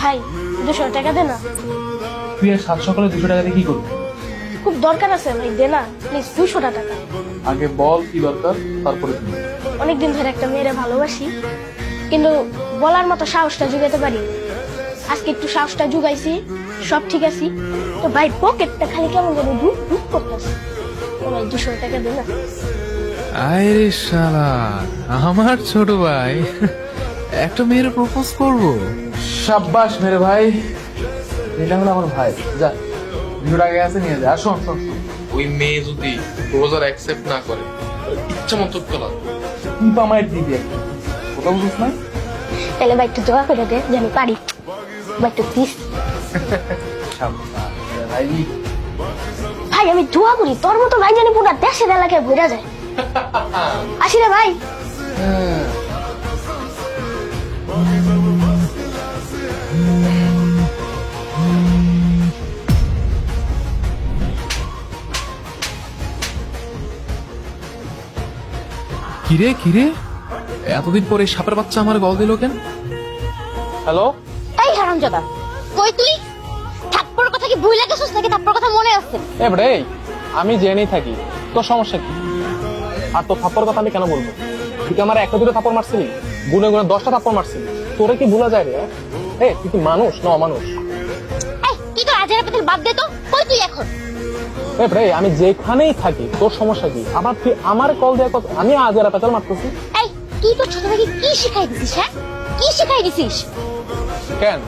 ভাই 200 টাকা দে না। তুই আর সাত সকালে 200 টাকা দিয়ে কি করবি? খুব দরকার আছে ভাই, দে না প্লিজ 200 টাকা। আগে বল কি দরকার, তারপরে দিবি। অনেকদিন ধরে একটা মেয়েরে ভালোবাসি, কিন্তু বলার মতো সাহসটা জুগাতে পারি। আজকে একটু সাহসটা জুগাইছি, সব ঠিক আছে। তো ভাই পকেটটা খালি কেমন করে ধুপ ধুপ করতেছে। ও ভাই 200 টাকা দে না। আরে শালা, আমার ছোট ভাই একটা মেয়ের প্রপোজ করব। সাব্বাস মেরে ভাই, এটা হলো আমার ভাই। যা 200 টাকা আছে নিয়ে যা। আর শোন শোন শোন, ওই মেয়ে যদি প্রপোজাল অ্যাকসেপ্ট না করে ইচ্ছা মতো তোলা তুই তো আমার দিবি একটা, কোথাও বুঝিস না? তাহলে ভাই একটু দোয়া করে দে যে আমি পারি। ভাই একটু প্লিজ। সাব্বাস মেরে ভাই। ভাই আমি দোয়া করি তোর মতো ভাই জানি পুরো দেশের এলাকায় ঘুরে যায়। আসি রে ভাই। কিরে কিরে, এতদিন পরে সাপের বাচ্চা আমার গল দিল কেন? হ্যালো, এই হারামজাদা, কই তুই? থাপ্পড় কথা কি ভুলে গেছিস নাকি থাপ্পড় কথা মনে আছে? এবারে আমি জেনেই থাকি তোর সমস্যা কি। আর তোর থাপ্পড় কথা আমি কেন বলবো? তুই কি আমার একটা দুটো থাপ্পড় মারছিলি? গুনে গুনে 10টা থাপ্পড় মারছিলি। তোরে কি ভুলা যায় রে? তুই কি মানুষ না অমানুষ? এই তুই তো আজের পেতেল বাদ দে তো, কই তুই এখন? এবারে আমি যেখানেই থাকি তোর সমস্যা কি? আবার তুই আমার কল দেওয়ার কথা আমি আজেরা পেতাল মারতেছি এই তুই তো ছোট থেকে কি শিখাই দিছিস? হ্যাঁ, কি শিখাই দিছিস? কেন?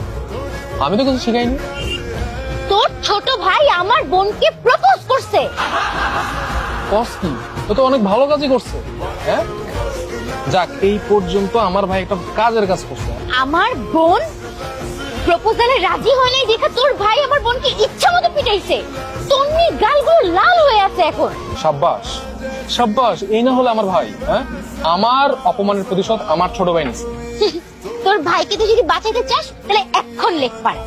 আমি তো কিছু শিখাইনি। তোর ছোট ভাই আমার বোনকে প্রপোজ করছে। কস কি? তো তো অনেক ভালো কাজই করছে। হ্যাঁ, যাক এই পর্যন্ত আমার ভাই একটা কাজের কাজ করছে। আমার বোন প্রপোজালে রাজি হয় নাই দেখে তোর ভাই আমার বোনকে ইচ্ছা মতো পিটাইছে। তন্নির গালগুলো লাল হয়ে আছে এখন। সাব্বাস সাব্বাস, এই না হলে আমার ভাই। হ্যাঁ, আমার অপমানের প্রতিশোধ আমার ছোট ভাই নিছে। তোর ভাইকে তুই যদি বাঁচাইতে চাস তাহলে এখন লেখ পাড়া।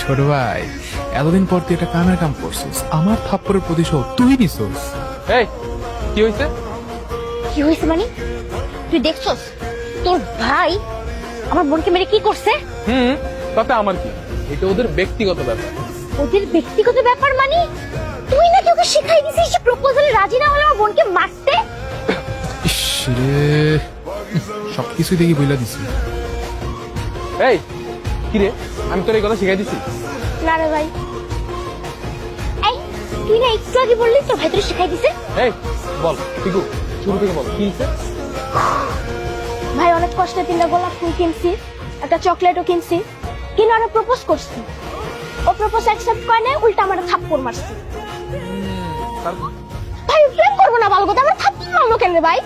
ছোট ভাই, এতদিন পর তুই একটা কামের কাম করছিস, আমার থাপ্পড়ের প্রতিশোধ তুই নিছিস। এই কি হয়েছে? কি হয়েছে মানে? তুই দেখছস তোর ভাই আমার বোনকে মেরে কি করছে? তাতে আমার কি? এটা ওদের ব্যক্তিগত ব্যাপার। ওদের ব্যক্তিগত ব্যাপার মানে? তুই নাকি ওকে শিখাই দিছিস যে প্রপোজালে রাজি না হলে আমার বোনকে মারতে? ইস রে, সবকিছু দেখি বইলা দিছি। এই কি রে, আমি তোর এই কথা শিখাই দিছি? না রে ভাই। এই তুই না একটু আগে বললি তোর ভাই তোর শিখাই দিছে? এই বল ঠিকু, শুরু থেকে বল কি হয়েছে? ভাই অনেক কষ্টে 3টা গোলাপ ফুল কিনছি, একটা চকলেটও কিনছি, কিন্তু আমি প্রপোজ করছি। ও প্রপোজ অ্যাকসেপ্ট করে না, উল্টা আমার থাপ্পড় মারছে। ভাই প্রেম করবো না ভালো কথা, আমার থাপ্পড় মারলো কেন রে ভাই?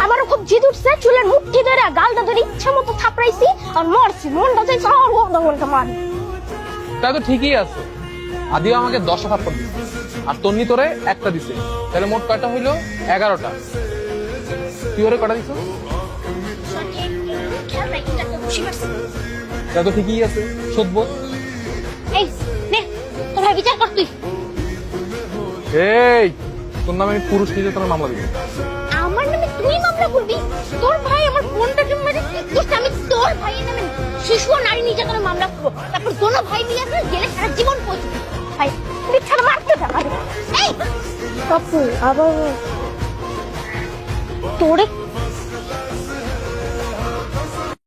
আমারও খুব জিদ উঠছে, চুলের মুঠি ধরে গালটা ধরে ইচ্ছা মতো থাপড়াইছি আর মরছি। মনটা চাইছে আর মনটা মার। তা তো ঠিকই আছে। আদিও আমাকে 10টা থাপ্পড় দিছে আর তন্নি তোরে একটা দিছে, তাহলে মোট কয়টা হইলো? 11টা। তুই ওরে কটা দিছ? তা তো ঠিকই আছে, সভ্য। এই নে তোর ভাই বিচার কর তুই। এই তোর নামে আমি পুরুষ নির্যাতনের মামলা দিব। আমার নামে তুই মামলা করবি? তোর ভাই আমার বোনটাকে মেরে কি করছে? আমি তোর ভাইয়ের নামে শিশু ও নারী নির্যাতনের মামলা করবো, তারপর দোনো ভাই মিলে আসলে জেলে সারা জীবন পৌঁছবে। ভাই তুমি ছাড়া মারতে থাকা। এই কাকু আবার তোরে